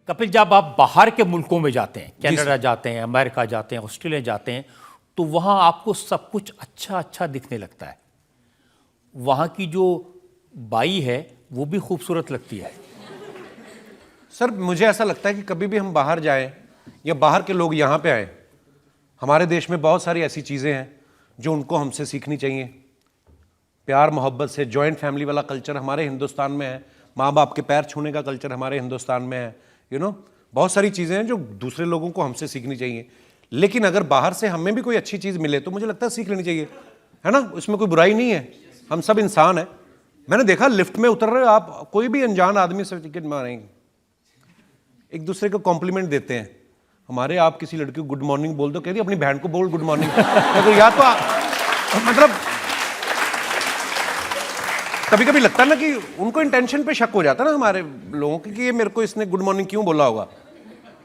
कपिल, जब आप बाहर के मुल्कों में जाते हैं, कनाडा जाते हैं, अमेरिका जाते हैं, ऑस्ट्रेलिया जाते हैं, तो वहाँ आपको सब कुछ अच्छा अच्छा दिखने लगता है। वहाँ की जो बाई है वो भी खूबसूरत लगती है। सर मुझे ऐसा लगता है कि कभी भी हम बाहर जाएं या बाहर के लोग यहाँ पे आए, हमारे देश में बहुत सारी ऐसी चीज़ें हैं जो उनको हमसे सीखनी चाहिए। प्यार मोहब्बत से जॉइंट फैमिली वाला कल्चर हमारे हिंदुस्तान में है, माँ बाप के पैर छूने का कल्चर हमारे हिंदुस्तान में है। बहुत सारी चीज़ें हैं जो दूसरे लोगों को हमसे सीखनी चाहिए। लेकिन अगर बाहर से हमें भी कोई अच्छी चीज़ मिले तो मुझे लगता है सीख लेनी चाहिए, है ना। उसमें कोई बुराई नहीं है, हम सब इंसान हैं। मैंने देखा लिफ्ट में उतर रहे आप, कोई भी अनजान आदमी से टिकट मारेंगे, एक दूसरे को कॉम्प्लीमेंट देते हैं। हमारे आप किसी लड़की को गुड मॉर्निंग बोल दो, कह रही अपनी बहन को बोल गुड मॉर्निंग। तो या तो मतलब कभी कभी लगता है ना कि उनको इंटेंशन पे शक हो जाता है ना हमारे लोगों की कि ये मेरे को इसने गुड मॉर्निंग क्यों बोला होगा।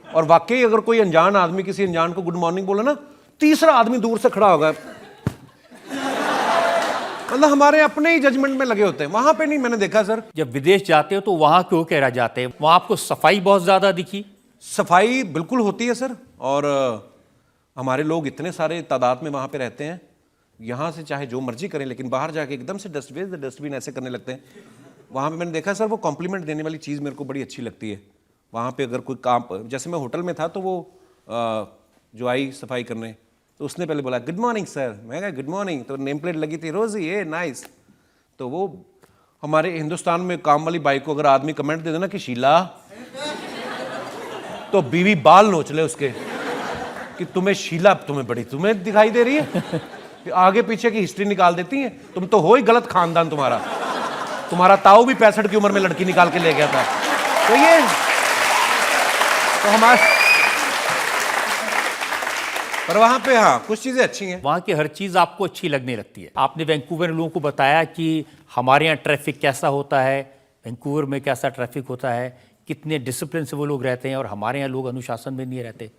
और वाकई अगर कोई अनजान आदमी किसी अनजान को गुड मॉर्निंग बोला ना, तीसरा आदमी दूर से खड़ा होगा, मतलब हमारे अपने ही जजमेंट में लगे होते हैं। वहां पे नहीं, मैंने देखा सर। जब विदेश जाते हो तो वहाँ क्यों कह रह जाते हैं? वहाँ आपको सफाई बहुत ज़्यादा दिखी? सफाई बिल्कुल होती है सर, और हमारे लोग इतने सारे तादाद में वहाँ पे रहते हैं, यहाँ से चाहे जो मर्जी करें, लेकिन बाहर जाके एकदम से डस्टबिन ऐसे करने लगते हैं। वहाँ पे मैंने देखा सर, वो कॉम्प्लीमेंट देने वाली चीज़ मेरे को बड़ी अच्छी लगती है। वहाँ पे अगर कोई काम, जैसे मैं होटल में था तो वो जो आई सफाई करने, तो उसने पहले बोला गुड मॉर्निंग सर। मैं कहा गुड मॉर्निंग, तो नेम प्लेट लगी थी रोजी, ये नाइस। तो वो हमारे हिंदुस्तान में काम वाली बाई को अगर आदमी कमेंट दे देना कि शीला, तो बीवी बाल नोच ले उसके कि तुम्हें शीला, तुम्हें दिखाई दे रही है। आगे पीछे की हिस्ट्री निकाल देती हैं, तुम तो हो ही गलत खानदान। तुम्हारा ताऊ भी 65 की उम्र में लड़की निकाल के ले गया था। तो ये तो हमारे, पर वहां पे हाँ कुछ चीजें अच्छी हैं। वहाँ की हर चीज़ आपको अच्छी लगने लगती है। आपने वैंकूवर में लोगों को बताया कि हमारे यहाँ ट्रैफिक कैसा होता है, वैंकूवर में कैसा ट्रैफिक होता है, कितने डिसिप्लिन से वो लोग रहते हैं, और हमारे यहाँ लोग अनुशासन में नहीं रहते।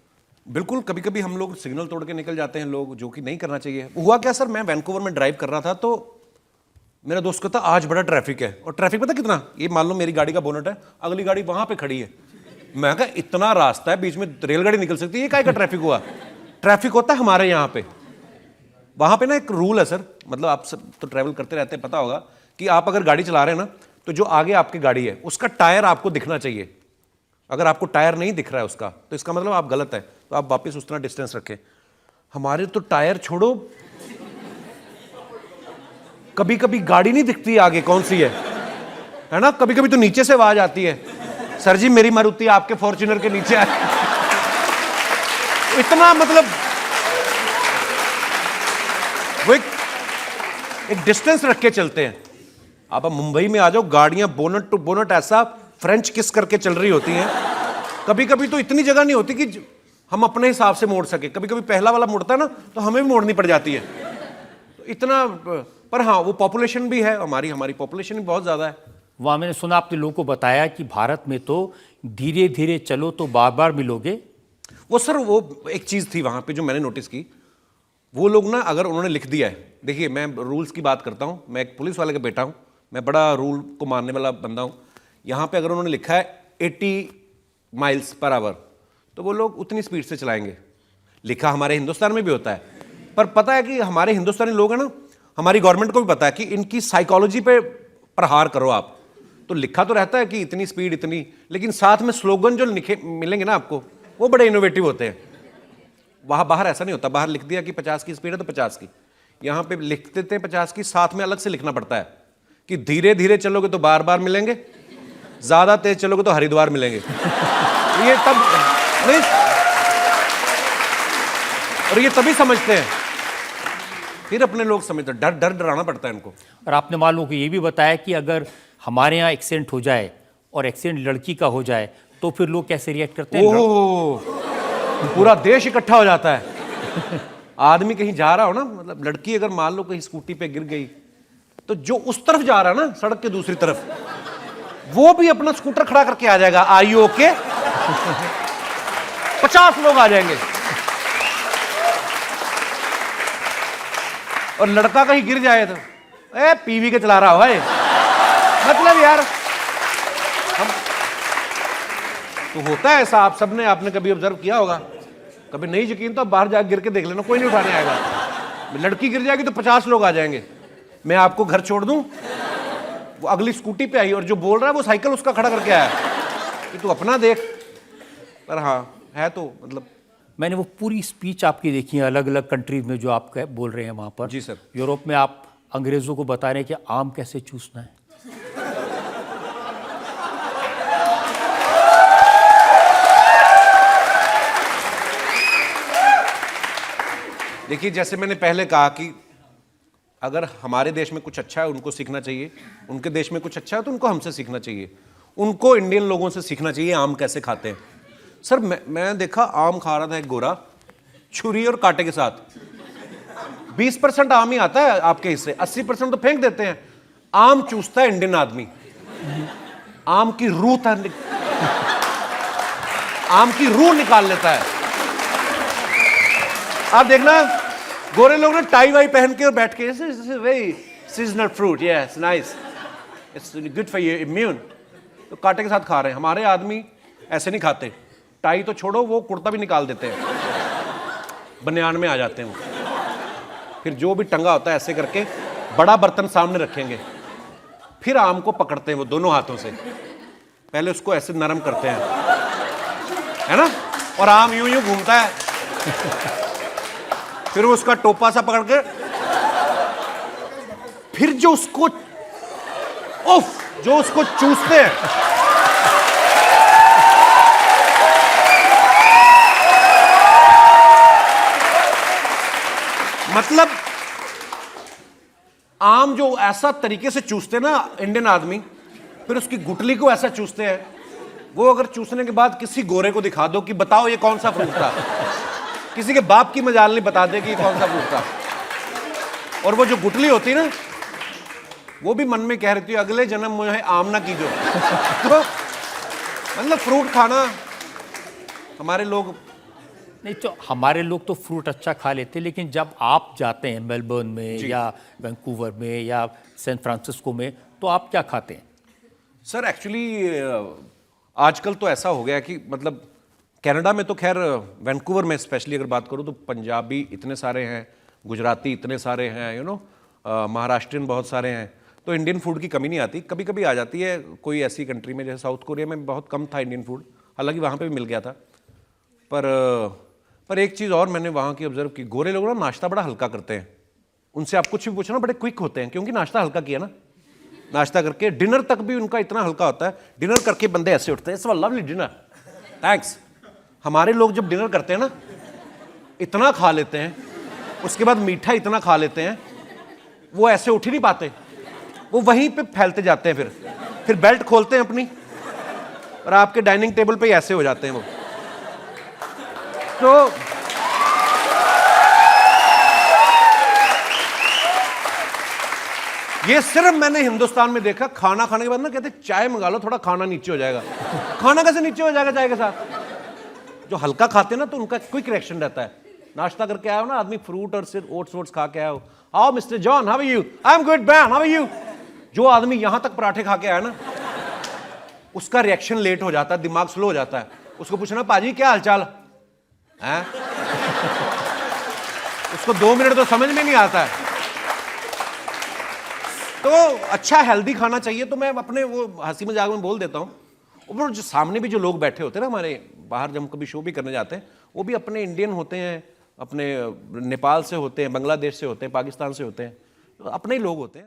बिल्कुल, कभी कभी हम लोग सिग्नल तोड़ के निकल जाते हैं लोग, जो कि नहीं करना चाहिए। हुआ क्या सर, मैं वैंकूवर में ड्राइव कर रहा था तो मेरा दोस्त कहता आज बड़ा ट्रैफिक है। और ट्रैफिक पता कितना, ये मान लो मेरी गाड़ी का बोनट है, अगली गाड़ी वहां पे खड़ी है। मैं कहा इतना रास्ता है, बीच में रेलगाड़ी निकल सकती है, ये काहे का ट्रैफिक हुआ। ट्रैफिक होता है हमारे यहाँ पे। वहां पे ना एक रूल है सर, मतलब आप सब तो ट्रैवल करते रहते हैं, पता होगा कि आप अगर गाड़ी चला रहे हैं ना, तो जो आगे आपकी गाड़ी है उसका टायर आपको दिखना चाहिए। अगर आपको टायर नहीं दिख रहा है उसका, तो इसका मतलब आप गलत है, तो आप वापस उतना डिस्टेंस रखें। हमारे तो टायर छोड़ो, कभी कभी गाड़ी नहीं दिखती आगे कौन सी है ना। कभी कभी तो नीचे से आवाज आती है, सर जी मेरी मारुति आपके फॉर्च्यूनर के नीचे है। इतना मतलब वो एक डिस्टेंस रख के चलते हैं। आप मुंबई में आ जाओ, गाड़ियां बोनट टू बोनट ऐसा फ्रेंच किस करके चल रही होती हैं। कभी कभी तो इतनी जगह नहीं होती कि हम अपने हिसाब से मोड़ सके। कभी कभी पहला वाला मुड़ता है ना, तो हमें भी मोड़नी पड़ जाती है। तो इतना, पर हाँ वो पॉपुलेशन भी है, हमारी पॉपुलेशन भी बहुत ज्यादा है। वहाँ मैंने सुना आपने लोगों को बताया कि भारत में तो धीरे धीरे चलो तो बार बार मिलोगे। वो सर वो एक चीज थी वहां पे जो मैंने नोटिस की, वो लोग ना अगर उन्होंने लिख दिया है, देखिए मैं रूल्स की बात करता हूं, मैं एक पुलिस वाले का बेटा हूं, मैं बड़ा रूल को मानने वाला बंदा हूं। यहां पे अगर उन्होंने लिखा है 80 माइल्स पर आवर, तो वो लोग उतनी स्पीड से चलाएंगे। लिखा हमारे हिंदुस्तान में भी होता है, पर पता है कि हमारे हिंदुस्तानी लोग हैं ना, हमारी गवर्नमेंट को भी पता है कि इनकी साइकोलॉजी पे प्रहार करो आप। तो लिखा तो रहता है कि इतनी स्पीड इतनी, लेकिन साथ में स्लोगन जो लिखे मिलेंगे ना आपको, वो बड़े इनोवेटिव होते हैं। वहां बाहर ऐसा नहीं होता, बाहर लिख दिया कि 50 की स्पीड है तो 50 की। यहां पे लिख देते हैं 50 की, साथ में अलग से लिखना पड़ता है कि धीरे धीरे चलोगे तो बार बार मिलेंगे, ज्यादा तेज चलोगे तो हरिद्वार मिलेंगे। ये तब नहीं, और ये तभी समझते हैं, फिर अपने लोग समझते हैं। डर डराना पड़ता है इनको। और आपने मालूम को ये भी बताया कि अगर हमारे यहाँ एक्सीडेंट हो जाए और एक्सीडेंट लड़की का हो जाए तो फिर लोग कैसे रिएक्ट करते हैं? पूरा देश इकट्ठा हो जाता है। आदमी कहीं जा रहा हो ना, मतलब लड़की अगर मान लो कहीं स्कूटी पे गिर गई, तो जो उस तरफ जा रहा है ना सड़क के दूसरी तरफ, वो भी अपना स्कूटर खड़ा करके आ जाएगा, आई ओके। 50 लोग आ जाएंगे। और लड़का कहीं गिर जाए तो पीवी के चला रहा हो है, मतलब यार तो होता है ऐसा, आप सबने, आपने कभी ऑब्जर्व किया होगा। कभी नहीं यकीन तो आप बाहर जाकर गिर के देख लेना, कोई नहीं उठाने आएगा। लड़की गिर जाएगी तो 50 लोग आ जाएंगे। मैं आपको घर छोड़ दूं, वो अगली स्कूटी पे आई और जो बोल रहा है वो साइकिल उसका खड़ा करके आया कि तू अपना देख। पर हाँ है तो मतलब, मैंने वो पूरी स्पीच आपकी देखी है अलग अलग कंट्रीज में जो आप बोल रहे हैं वहाँ पर। जी सर। यूरोप में आप अंग्रेज़ों को बता रहे हैं कि आम कैसे चूसना है। देखिए जैसे मैंने पहले कहा कि अगर हमारे देश में कुछ अच्छा है उनको सीखना चाहिए, उनके देश में कुछ अच्छा है तो उनको हमसे सीखना चाहिए। उनको इंडियन लोगों से सीखना चाहिए आम कैसे खाते हैं। सर मैं देखा आम खा रहा था एक गोरा, छुरी और कांटे के साथ। 20% आम ही आता है आपके हिस्से, 80% तो फेंक देते हैं। आम चूसता है इंडियन आदमी, आम की रूह आम की रूह निकाल लेता है। आप देखना गोरे लोग ने टाई वाई पहन के और बैठ के, very seasonal fruit, yes nice, it's good for your immune, तो कांटे के साथ खा रहे हैं। हमारे आदमी ऐसे नहीं खाते, टाई तो छोड़ो वो कुर्ता भी निकाल देते हैं, बनियान में आ जाते हैं वो। फिर जो भी टंगा होता है ऐसे करके बड़ा बर्तन सामने रखेंगे, फिर आम को पकड़ते हैं वो दोनों हाथों से, पहले उसको ऐसे नरम करते हैं, है ना, और आम यूं यूं घूमता है, फिर वो उसका टोपा सा पकड़ के, फिर जो उसको चूसते हैं, मतलब आम जो ऐसा तरीके से चूसते ना इंडियन आदमी, फिर उसकी गुठली को ऐसा चूसते हैं। वो अगर चूसने के बाद किसी गोरे को दिखा दो कि बताओ ये कौन सा फ्रूट था, किसी के बाप की मजाल नहीं बता दे कि ये कौन सा फ्रूट था। और वो जो गुठली होती ना, वो भी मन में कह रही थी अगले जन्म मुझे आम ना कीजो। तो मतलब फ्रूट खाना हमारे लोग, नहीं तो हमारे लोग तो फ्रूट अच्छा खा लेते हैं, लेकिन जब आप जाते हैं मेलबर्न में या वैंकूवर में या सैन फ्रांसिस्को में, तो आप क्या खाते हैं? सर एक्चुअली आजकल तो ऐसा हो गया कि मतलब कनाडा में तो खैर, वैंकूवर में स्पेशली अगर बात करूँ तो पंजाबी इतने सारे हैं, गुजराती इतने सारे हैं, महाराष्ट्रियन बहुत सारे हैं, तो इंडियन फूड की कमी नहीं आती। कभी कभी आ जाती है कोई ऐसी कंट्री में, जैसे साउथ कोरिया में बहुत कम था इंडियन फूड, हालांकि वहाँ पे भी मिल गया था। पर एक चीज़ और मैंने वहाँ की ऑब्जर्व की, गोरे लोग ना नाश्ता बड़ा हल्का करते हैं। उनसे आप कुछ भी पूछो ना, बड़े क्विक होते हैं, क्योंकि नाश्ता हल्का किया ना, नाश्ता करके डिनर तक भी उनका इतना हल्का होता है। डिनर करके बंदे ऐसे उठते हैं, इट्स लवली डिनर, थैंक्स। हमारे लोग जब डिनर करते हैं ना, इतना खा लेते हैं, उसके बाद मीठा इतना खा लेते हैं, वो ऐसे उठ ही नहीं पाते, वो वहीं पे फैलते जाते हैं। फिर बेल्ट खोलते हैं अपनी और आपके डाइनिंग टेबल पे ही ऐसे हो जाते हैं वो। तो ये सिर्फ मैंने हिंदुस्तान में देखा, खाना खाने के बाद ना कहते चाय मंगा लो, थोड़ा खाना नीचे हो जाएगा। खाना कैसे नीचे हो जाएगा चाय के साथ? जो हल्का खाते हैं ना तो उनका क्विक रिएक्शन रहता है। नाश्ता करके आया हो ना आदमी, फ्रूट और सिर्फ ओट्स खा के आया हो, how mister John, how are you, I am good man, how are you. जो आदमी यहां तक पराठे खा के आया ना, उसका रिएक्शन लेट हो जाता है, दिमाग स्लो हो जाता है। उसको पूछना पाजी क्या हालचाल है, उसको 2 मिनट तो समझ में नहीं आता है। तो अच्छा हेल्दी खाना चाहिए। तो मैं अपने वो हंसी मजाक में बोल देता हूँ, और जो सामने भी जो लोग बैठे होते हैं ना हमारे, बाहर जब हम कभी शो भी करने जाते हैं, वो भी अपने इंडियन होते हैं, अपने नेपाल से होते हैं, बांग्लादेश से होते हैं, पाकिस्तान से होते हैं, तो अपने ही लोग होते हैं।